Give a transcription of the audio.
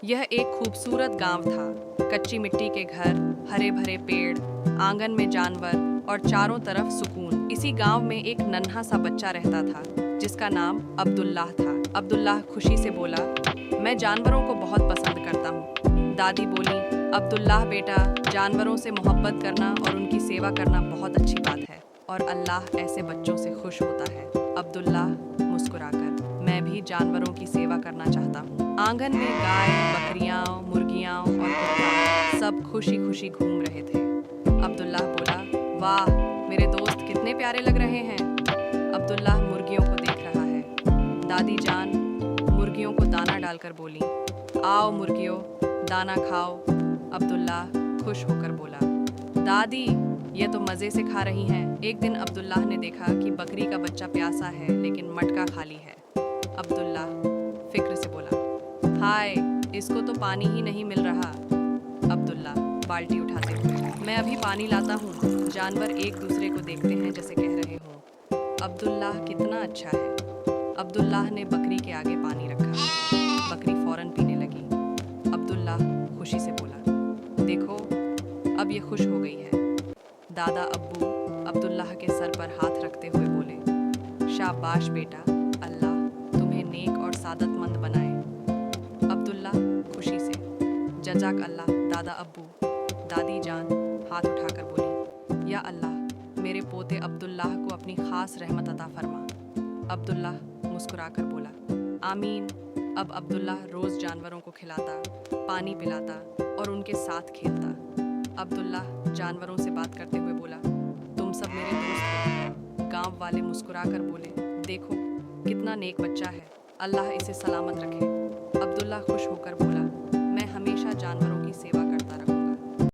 यह एक खूबसूरत गांव था। कच्ची मिट्टी के घर, हरे भरे पेड़, आंगन में जानवर और चारों तरफ सुकून। इसी गांव में एक नन्हा सा बच्चा रहता था जिसका नाम अब्दुल्लाह था। अब्दुल्लाह खुशी से बोला, मैं जानवरों को बहुत पसंद करता हूँ। दादी बोली, अब्दुल्लाह बेटा, जानवरों से मोहब्बत करना और उनकी सेवा करना बहुत अच्छी बात है और अल्लाह ऐसे बच्चों से खुश होता है। अब्दुल्लाह मुस्कुराकर, मैं भी जानवरों की सेवा करना चाहता हूँ। आंगन में गाय, बकरियां, मुर्गियां और कुत्ता सब खुशी खुशी घूम रहे थे। अब्दुल्लाह बोला, वाह, मेरे दोस्त कितने प्यारे लग रहे हैं। अब्दुल्लाह मुर्गियों को देख रहा है। दादी जान मुर्गियों को दाना डालकर बोली, आओ मुर्गियों, दाना खाओ। अब्दुल्लाह खुश होकर बोला, दादी ये तो मज़े से खा रही हैं। एक दिन अब्दुल्लाह ने देखा कि बकरी का बच्चा प्यासा है लेकिन मटका खाली है। अब्दुल्लाह फिक्र से बोला, हाय, इसको तो पानी ही नहीं मिल रहा। अब्दुल्लाह बाल्टी उठाते हुए, मैं अभी पानी लाता हूँ। जानवर एक दूसरे को देखते हैं जैसे कह रहे हों, अब्दुल्लाह कितना अच्छा है। अब्दुल्लाह ने बकरी के आगे पानी रखा। बकरी फौरन पीने लगी। अब्दुल्लाह खुशी से बोला, देखो अब ये खुश हो गई है। दादा अब्बू अब्दुल्लाह के सर पर हाथ रखते हुए बोले, शाबाश बेटा, अल्लाह तुम्हें नेक और सादतमंद बनाए। अब्दुल्लाह खुशी से, जज़ाक अल्लाह दादा अब्बू। दादी जान हाथ उठाकर बोली, या अल्लाह मेरे पोते अब्दुल्लाह को अपनी खास रहमत अता फरमा। अब्दुल्लाह मुस्कुराकर बोला, आमीन। अब अब्दुल्लाह रोज़ जानवरों को खिलाता, पानी पिलाता और उनके साथ खेलता। अब्दुल्लाह जानवरों से बात करते हुए बोला, तुम सब मेरे दोस्त हो। गांव वाले मुस्कुराकर बोले, देखो कितना नेक बच्चा है, अल्लाह इसे सलामत रखे। अब्दुल्लाह खुश होकर बोला, मैं हमेशा जानवरों की सेवा